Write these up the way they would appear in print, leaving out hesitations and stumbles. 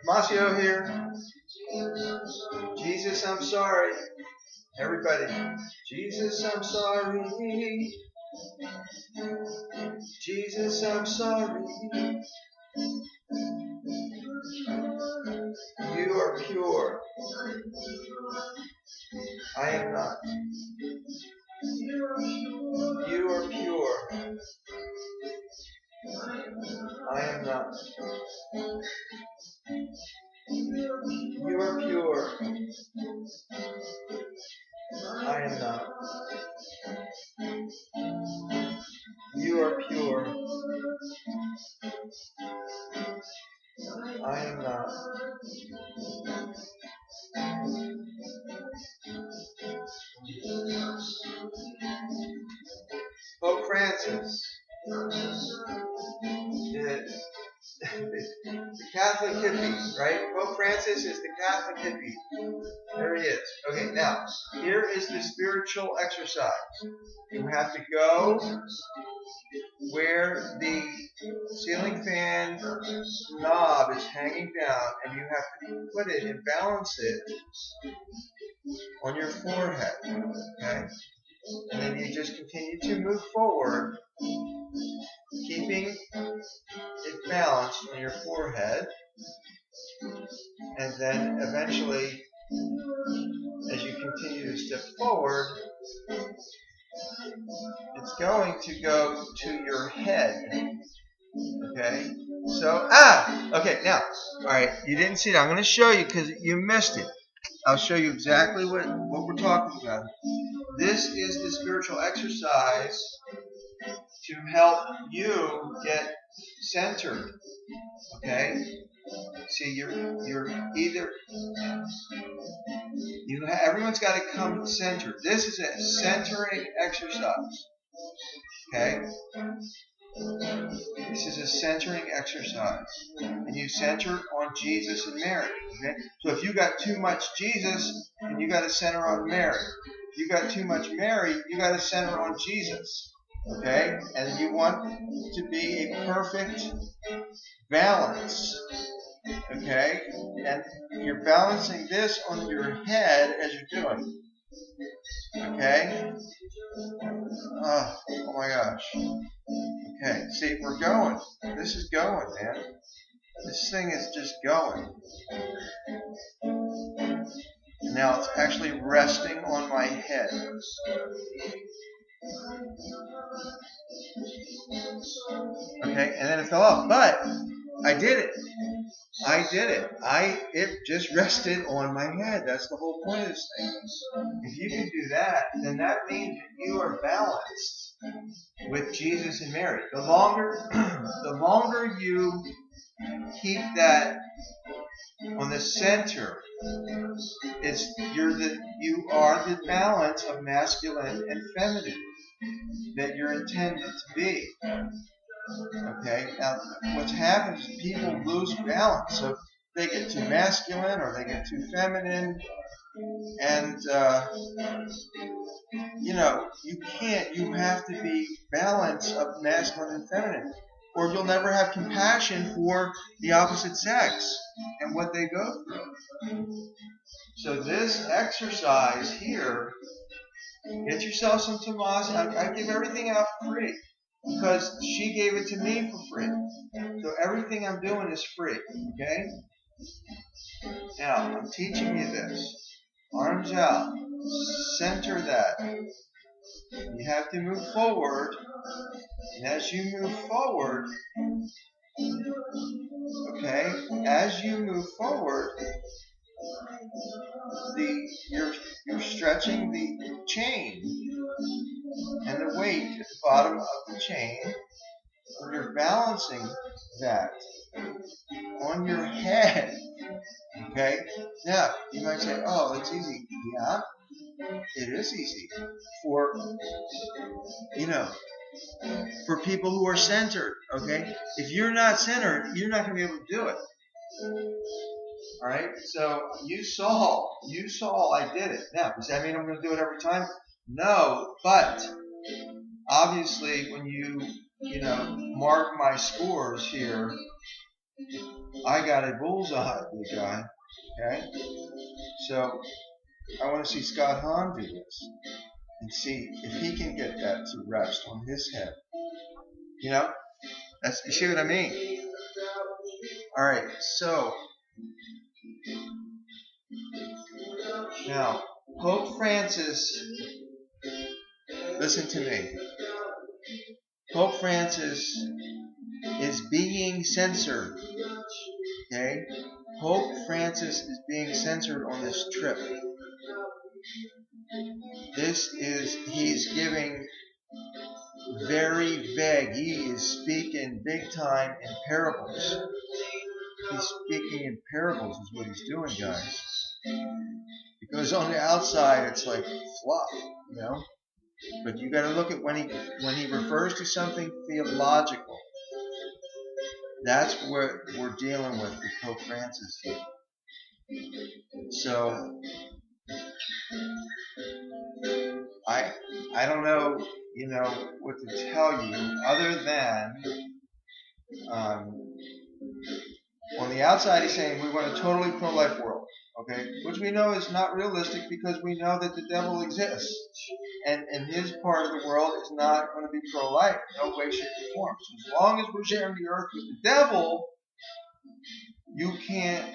Tomasio here. Jesus, I'm sorry. Everybody. Jesus, I'm sorry. Jesus, I'm sorry. You are pure. I am not. You are pure. I am not. You are pure. I am not. You are pure. I am not. Pope Francis, the Catholic hippie, right? Pope Francis is the Catholic hippie. There he is. Okay, now, here is the spiritual exercise. You have to go where the ceiling fan knob is hanging down, and you have to put it and balance it on your forehead. Okay? And then you just continue to move forward, keeping it balanced on your forehead. And then eventually, as you continue to step forward, it's going to go to your head. Okay? So, okay, now, alright, you didn't see it. I'm going to show you because you missed it. I'll show you exactly what we're talking about. This is the spiritual exercise to help you get centered. Okay? See, you're either everyone's got to come centered. This is a centering exercise. Okay? This is a centering exercise. And you center on Jesus and Mary. Okay? So if you got too much Jesus, then you got to center on Mary. If you got too much Mary, you got to center on Jesus. Okay? And you want to be a perfect balance. Okay? And you're balancing this on your head as you're doing. Okay? Oh my gosh. Okay, see, we're going. This is going, man. This thing is just going. Now it's actually resting on my head. Okay, and then it fell off. But I did it. It just rested on my head. That's the whole point of this thing. If you can do that, then that means that you are balanced with Jesus and Mary. The longer you keep that on the center, you are the balance of masculine and feminine that you're intended to be. Okay, now what's happened is people lose balance. So they get too masculine or they get too feminine, and you can't. You have to be balance of masculine and feminine, or you'll never have compassion for the opposite sex and what they go through. So this exercise here, get yourself some Tomasio. I give everything out for free because she gave it to me for free. So everything I'm doing is free. Okay? Now, I'm teaching you this. Arms out. Center that. You have to move forward. And as you move forward, okay, as you move forward, you're stretching the chain and the weight at the bottom of the chain, and you're balancing that on your head. Okay? Now, you might say, oh, it's easy. Yeah, it is easy for people who are centered. Okay? If you're not centered, you're not going to be able to do it. All right? So you saw I did it. Now, does that mean I'm going to do it every time? No, but obviously, when you mark my scores here, I got a bullseye, big guy. Okay? So I want to see Scott Hahn do this and see if he can get that to rest on his head. You know? You see what I mean? Alright, so now Pope Francis, listen to me. Pope Francis is being censored. Okay? Pope Francis is being censored on this trip. He's giving very vague. He is speaking big time in parables. He's speaking in parables is what he's doing, guys. Because on the outside it's like fluff, you know? But you got to look at when he refers to something theological. That's what we're dealing with Pope Francis here. So I don't know, what to tell you other than on the outside he's saying we want a totally pro-life world, okay? Which we know is not realistic because we know that the devil exists. And his part of the world is not going to be pro-life, no way, shape, or form. So as long as we're sharing the earth with the devil, you can't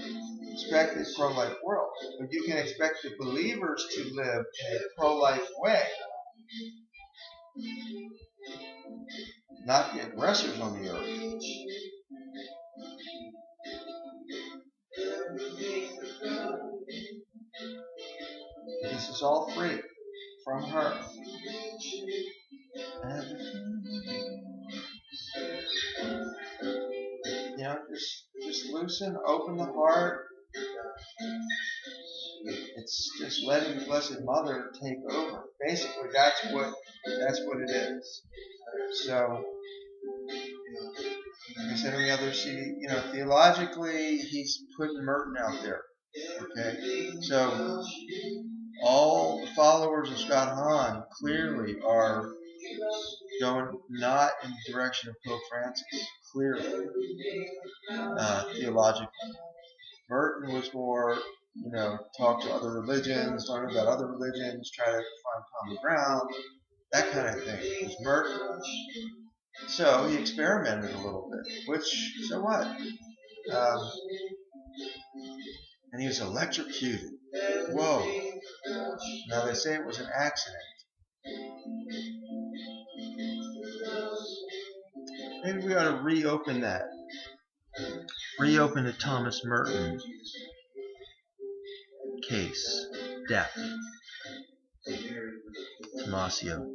expect a pro-life world. But you can expect the believers to live in a pro-life way. Not the aggressors on the earth. This is all free from her. Just loosen, open the heart. It's just letting the Blessed Mother take over. Basically, that's what it is. So, like I said on the other CD, theologically, he's putting Merton out there. Okay, so all the followers of Scott Hahn clearly are going not in the direction of Pope Francis. Clearly, theologically. Merton was more, talk to other religions, learn about other religions, try to find common ground, that kind of thing. It was Merton. So he experimented a little bit, which, so what? And he was electrocuted. Whoa. Now they say it was an accident. Maybe we ought to reopen that. Reopen the Thomas Merton case. Death. Tomasio.